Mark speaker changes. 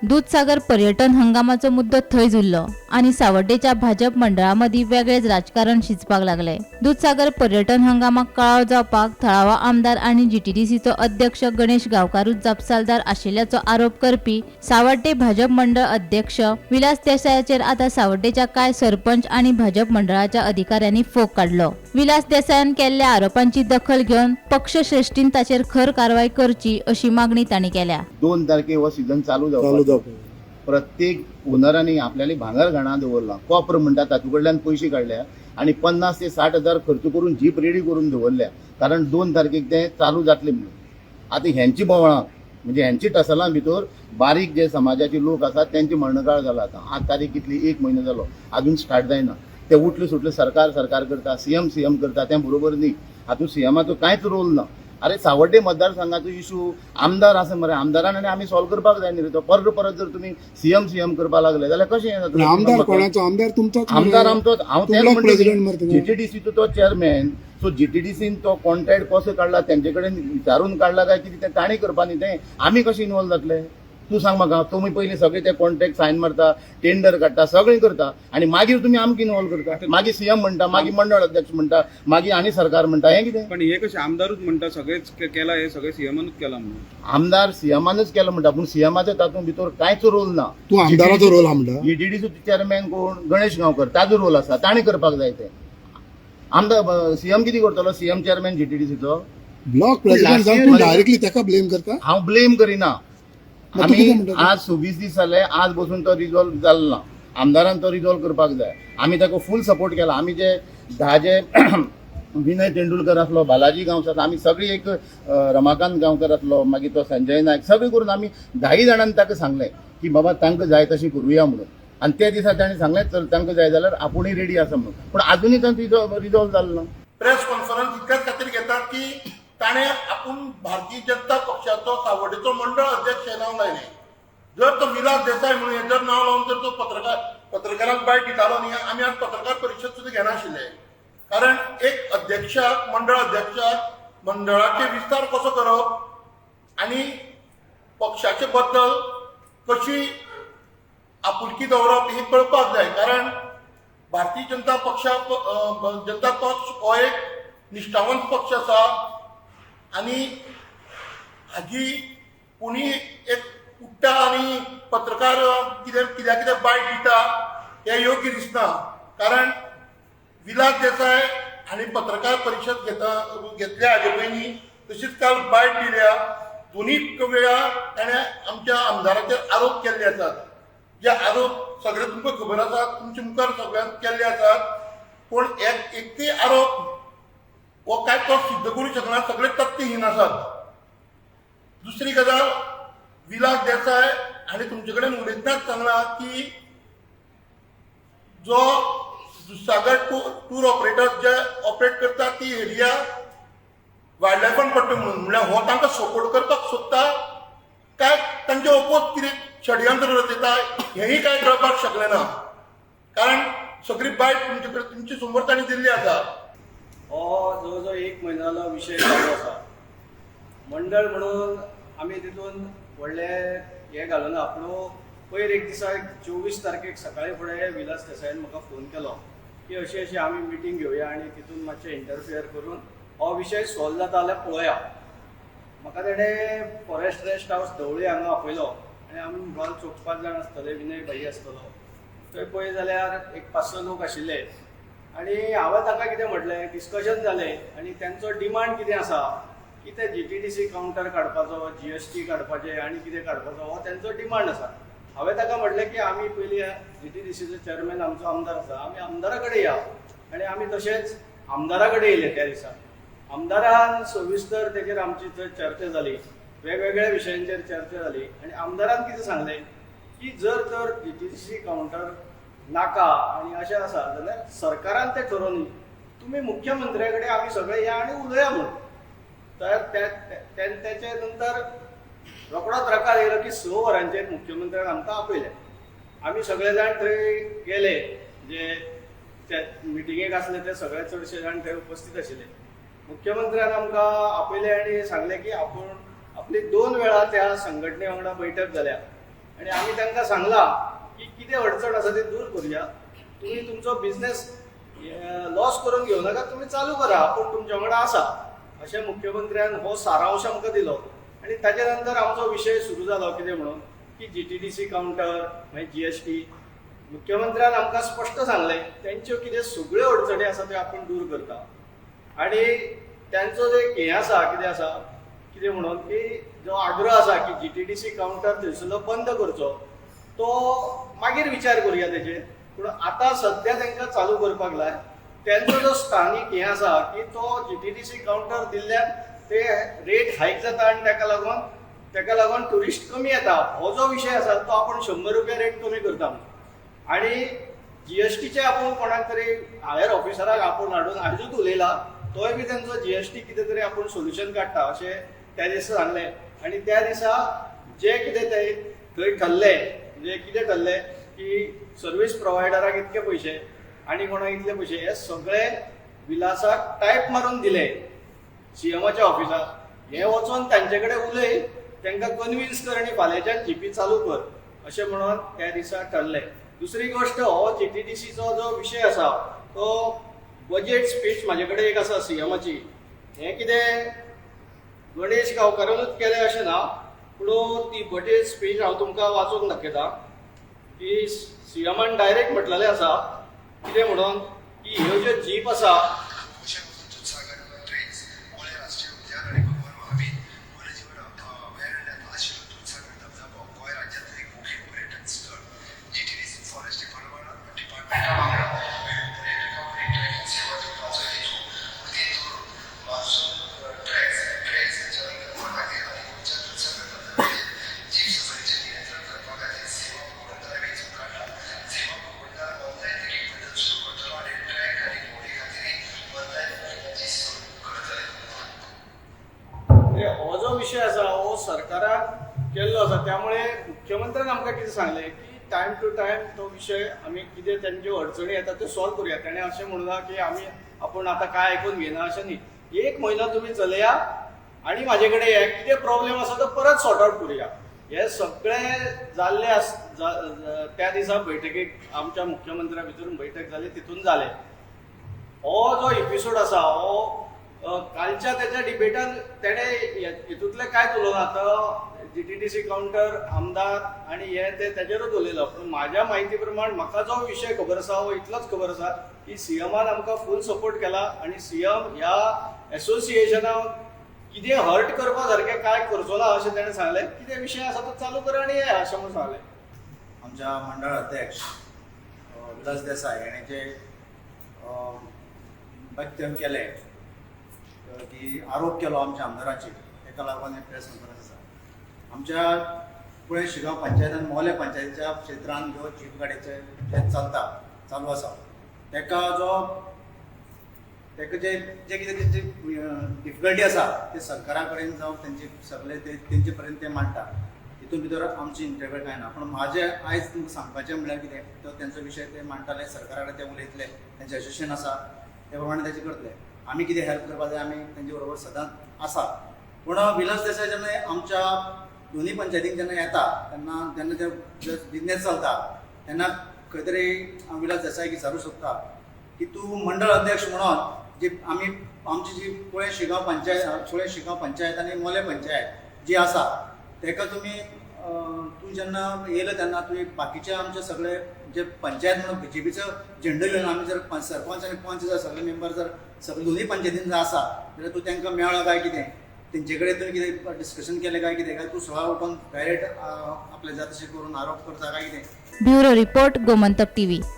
Speaker 1: दूधसागर पर्यटन हंगामाचो मुद्दो थंयच उरलो आणि सावड्डेच्या भाजप मंडळामदी वेगळेच राजकारण शिजपाक लागले। दूधसागर पर्यटन हंगामाक कळाव जावपाक थळावा आमदार आणि जीटीडीसीचो अध्यक्ष गणेश गावकारूच जापसालदार आशिल्ल्याचो आरोप करपी सावड्डे भाजप मंडळ अध्यक्ष विलास देसायाचेर आता सावड्डेच्या काय सरपंच आणि भाजप मंडळाच्या अधिकाऱ्यांनी फोग काढलो। विलास देसायान केल्ल्या आरोपांची दखल घेऊन पक्षश्रेष्ठीन ताचेर खर कारवाई करची अशी मागणी तांणी केल्या।
Speaker 2: 2 तारखे हो सीझन चालू जावपाचो। प्रत्येक ओनरांनी आपल्याली भांगर घाणा दवरला, कॉपर म्हणटा तातूं कडल्यान पयशे काडल्या आणि 50 ते 60 हजार खर्च करून जीप रेडी करून दवरल्या, कारण 2 तारखेक ते चालू जातले म्हणून। आता ह्यांची बोवळां म्हणजे ह्यांची टसलां भितर बारीक जे समाजाचे लोक आसात त्यांची मरणकाळ जाला। आता आज तारीख कितली 1 म्हयनो जालो, अजून स्टार्ट जायना। ते उठले सुटले सरकार करता, सीएम करता, त्या बरोबर न्ही। हातूंत सीएमाचो कांयच रोल ना। अरे सावड्डे मतदारसंघाचो इशू आमदार आसा मरे, आमदारान आनी आमी सॉल्व करपाक जाय न्ही रे तो। परत जर तुमी सीएम करपाक लागले जाल्यार कशें जातलें?
Speaker 3: आमदार कोणाचो? आमदार तुमचोच?
Speaker 2: आमदार आमचोच। हांव तेच म्हणटा जीटीडीसीचो तो चेअरमॅन, सो जीटीडीसीन तो कॉन्ट्रॅक्ट कसो काडला, तेंचे कडेन विचारून काडला काय कितें तें ताणी करपा न्ही तें। आमी कशें इनवॉल्व जातले तूं सांग म्हाका? तुमी पयलीं सगळे ते कॉन्ट्रॅक्ट सायन मारता, टेंडर काडटा, सगळें करता आणि मागीर तुमी आमकां इनवॉल्व करता। मागीर सीएम म्हणटा, मागीर मंडळ अध्यक्ष म्हणटा, मागीर आनी सरकार म्हणटा, हें कितें?
Speaker 4: पण हे कशें आमदारूच म्हणटा सगळेच केला, हे सगळे सीएमानूच केला म्हणून?
Speaker 2: आमदार सीएमानूच केला म्हणटा, पूण सीएमाचो तातूंत भितर कांयच रोल ना।
Speaker 3: तूं आमदाराचो रोल म्हणटा?
Speaker 2: जीटीडीचो चेअरमॅन कोण? गणेश गांवकर, ताजो रोल आसा, ताणी करपाक जाय तें। आमदार सीएम कितें करतलो? सीएम चेअरमॅन जीटीडीसीचो
Speaker 3: ब्लॉक प्रेसिडेंट जावन तूं डायरेक्टली ताका ब्लेम करता?
Speaker 2: हांव ब्लेम करिना।
Speaker 3: मग तूं
Speaker 2: आमी
Speaker 3: कितें म्हणटा?
Speaker 2: आज 26 दीस जाले, आज बसून तो रिजॉल्व जालो ना। आमदारान तो रिजॉल्व करपाक जाय। आमी ताका फूल सपोर्ट केला। आमी जे 10 जे विनय तेंडुलकर आसलो, बालाजी गांवकर, आमी सगळी एक रमाकांत गांवकर आसलो, मागीर तो संजय नायक, सगळी करून आमी 10 जाणांनी ताका सांगलें की बाबा तांकां जाय तशी करुया म्हणून। आणि त्या दिसा ताणें सांगलें चल तांकां जाय जाल्यार आपुणूय रेडी आसा म्हणून। पूण अजुनूय तांचो रिजॉल्व जालो ना।
Speaker 5: प्रेस कॉन्फरन्स इतल्याच खातीर घेतात की ताणें आपूण भारतीय जनता पक्षाचो सावड्डेचो मंडळ अध्यक्ष हे नांव लायलें। जर तो विलास देसाय म्हणून हे जर नांव लावन जर तो पत्रकारांक बायट दितालो न्ही, आमी आज पत्रकार परिशद सुद्दां घेनाशिल्ले। कारण एक अध्यक्षाक, मंडळ अध्यक्षाक मंडळाचे विस्तार कसो करप आणि पक्षाचे बद्दल कशी आपुलकी दवरप ही कळपाक जाय। कारण भारतीय जनता पक्ष हो एक निश्ठावंत पक्ष आसा आणि हाजी कोणी एक उठ्ठा आणि पत्रकार कित्याक बायट दिता हे योग्य दिसना। कारण विलास देसाय हांणी पत्रकार परिशद घेतल्या हाजे पयलीं, तशीच काल बायट दिल्या। दोनूय वेळा ताणें आमच्या आमदाराचेर आरोप केल्ले आसात। जे आरोप सगळे तुमकां खबर आसा, तुमच्या मुखार सगळ्यांक केल्ले आसात। पूण एकूय आरोप वो काय तो सिद्ध करूं शकना, सगळे तथ्यहीन आसात। दुसरी गजाल, विलास देसाय हांणी तुमचे कडेन उलयतनाच सांगला की जो दूधसागर टूर ऑपरेटर्स जे ऑपरेट करता ती एरिया वायल्ड लायफान पडटा म्हणून। म्हळ्यार हो तांकां सपोर्ट करपाक सोदता काय तांचे ओपोज कितें षडयंत्र रचयता हेंय काय कळपाक शकलें ना। कारण सगळी बायट तुमचे समोर तांणी दिल्ली आसा।
Speaker 6: हो जवळजवळ 1 म्हयनो जालो विशय चालू आसा। मंडळ म्हणून आमी तितून व्हडले हे घालून आपलो पयर एक दिसा 24 तारखेक सकाळी फुडें विलास देसायान म्हाका फोन केलो की अशी आमी मिटींग घेवया आणि तितून मातशें इंटरफियर करून हो विशय सॉल्व जाता जाल्यार पळोवया। म्हाका तेणें फॉरेस्ट रेस्ट हावस धवळी हांगा आपयलो आनी आमी मुखार 4-5 जाण आसतले, विनय भाई आसतलो, थंय पळय जाल्यार एक 5-6 लोक आशिल्ले। आणि हांवें ताका कितें म्हटलें, डिस्कशन जालें आणि त्यांचो डिमांड कितें आसा की ते जीटीडीसी कावंटर काडपाचो, जीएसटी काडपाचें आणि कितें काडपाचो हो त्यांचो डिमांड आसा। हांवें ताका म्हटलें की आमी पयलीं जीटीडीसीचो चेअरमॅन आमचो आमदार आसा, आमी आमदारा कडेन या। आनी आमी तशेंच आमदारा कडेन येयले त्या दिसा। आमदारान सविस्तर तेजेर आमची थंय चर्चा जाली, वेगवेगळ्या विशयांचेर चर्चा जाली आणि आमदारान कितें सांगलें की जर जीटीडीसी कावंटर नाका आणि अशें आसा जाल्यार सरकारान तें ठरोवन तुमी मुख्यमंत्र्या कडेन आमी सगळे या आणि उलोवया म्हणून। तर त्याचे नंतर रोखडोच रकार येयलो की 6 वरांचेर मुख्यमंत्र्याक आमकां आपयलें। आमी सगळे जाण थंय गेले, जे ते मिटिंगेक आसले ते सगळे चडशे जाण थंय उपस्थित आशिल्ले। मुख्यमंत्र्यान आमकां आपयलें आनी सांगलें की आपूण आपली 2 वेळा त्या संघटने वांगडा बैठक जाल्या आणि आमी तांकां सांगला की कितें अडचण आसा ती दूर करुया, तुम्ही तुमचो बिझनेस लॉस करून घेऊ नका, तुम्ही चालू करा, आपण तुमच्या वांगडा आसा अशें मुख्यमंत्र्यान हो सारांश आमकां दिलो. आणि ताचे नंतर आमचो विशय सुरू जालो कितें म्हणून की GTDC कावंटर मागीर GST. मुख्यमंत्र्यान आमकां स्पश्ट सांगलें तेंच्यो कितें सगळ्यो अडचणी आसा त्यो आपण दूर करता. आणि त्यांचो जे हें आसा कितें म्हणून की जो आग्रह आसा की GTDC कावंटर थंयसरलो बंद करचो, तो मागीर विचार करुया तेजेर. पूण आतां सध्या तांकां चालू करपाक लाय. त्यांचो जो स्थानीक हें आसा की तो GTDC कावंटर दिल्ल्यान ते रेट हायक जाता आनी तेका लागून टुरिस्ट कमी येता. हो जो विशय आसा तो आपण 100 रुपया रेट कमी करता. आणि GSTचे आपण कोणाक तरी हायर ऑफिसराक आपण हाडून आजूच उलयला, तोय बी त्यांचो GST कितें तरी आपण सोल्युशन काडटा अशें त्या दिसा सांगलें. आणि त्या दिसा जे कितें ते थंय ठरलें म्हणजे कितें ठरलें की सर्वीस प्रोवायडराक इतके पयशे आणि कोणाक इतले पयशे, हे सगळे विलासाक टायप मारून दिले CMच्या ऑफिसाक. हे वचून तांचे कडेन उलय, तांकां कन्विन्स कर आनी फाल्यांच्यान GP चालू कर अशें म्हणून त्या दिसा ठरलें. दुसरी गोष्ट, हो GTDCचो जो विशय आसा तो बजेट स्पीच म्हाजे कडेन एक आसा CMची. हें कितें गणेश गांवकारानूच केलें अशें ना, पूण ती बजेट स्पीच हांव तुमकां वाचून दाखयता. की CMन डायरेक्ट म्हटलेलें आसा कितें म्हणून की ह्यो ज्यो जीप आसा हो जो विषय आसा हो सरकारान केल्लो आसा. त्यामुळे मुख्यमंत्र्यान आमकां कितें सांगलें की टायम टू टायम तो विशय आमी कितें तेंच्यो अडचणी येता त्यो सॉल्व करुया. ताणें अशें म्हणूना की आपण आतां काय आयकून घेना अशें न्ही. 1 म्हयनो तुमी चलया आणि म्हाजे कडेन हे कितें प्रॉब्लेम आसा तो परत सॉर्ट आउट करुया. हे सगळें जाल्ले त्या दिसा बैठकीक आमच्या मुख्यमंत्र्या भितर बैठक जाली, तितून जालें. हो जो एपिसोड आसा हो कालच्या त्याच्या डिबेटान तेणे हितूंतले कांयच उलोवना. तो GTDC कावंटर आमदार आणि हे ते तेजेरूच उलयलो. पूण म्हाज्या म्हायती प्रमाण म्हाका जो विशय खबर आसा हो इतलोच खबर आसा की CMन आमकां फूल सपोर्ट केला आणि CM ह्या एसोसिएशनाक कितें हर्ट करपा सारकें काय करचो ना अशें ताणें सांगलें. कितें विशय आसा तो चालू कर आनी ये अशें म्हणून सांगलें.
Speaker 7: आमच्या मंडळ अध्यक्ष विलास देसाय हाणें जे वक्तव्य केलें की आरोप केलो आमच्या आमदाराचेर, ताका लागून एक प्रेस कॉन्फरन्स आसा. आमच्या पुणे शिगांव पंचायत आनी मोले पंचायतीच्या क्षेत्रांत ह्यो जीप गाडयेचे जे चालू आसा ताका जे कितें तेंची डिफिकल्टी आसा ते सरकारा कडेन जावं तेंचे सगळे तेंचे पर्यंत ते मांडटा. हितून भितर आमची इंटरव्यू कांय ना. पूण म्हाजें आयज तुमकां सांगपाचें म्हळ्यार कितें, तो तेंचो विशय ते मांडटाले, सरकारा कडेन ते उलयतले, तेंचें एसोसिएशन आसा ते प्रमाणे तेचे करतले. आमी कितें हेल्प करपा जाय आमी तेंचे बरोबर सदांच आसा. पूण विलास देसाय जेन्ना आमच्या दोनूय पंचायतीक जेन्ना येता जेन्ना ते बिझनेस चलता तेन्ना खंय तरी हांव विलास देसायक विचारूंक सोदता की तूं मंडळ अध्यक्ष म्हणून जी आमची जी पुणे शिगांव पंचायत आनी मोले पंचायत जी आसा ताका तूं जेन्ना येयलो तेन्ना तुवें बाकीचे आमचे सगळे जे पंचायत म्हणून BJPचो झेंडो घेवन आमी जर सरपंच आनी पंच जर सगळे मेंबर जर सगळे दोनूय पंचायतीन जर आसा जाल्यार तूं तांकां मेळ्ळो काय कितें, तेंचे कडेन तुवें कितें डिस्कशन केलें काय कितें, काय तूं सुवाळ उठोवन डायरेक्ट आपले जाता तशें करून आरोप करता काय कितें.
Speaker 1: Bureau report Gomantak TV.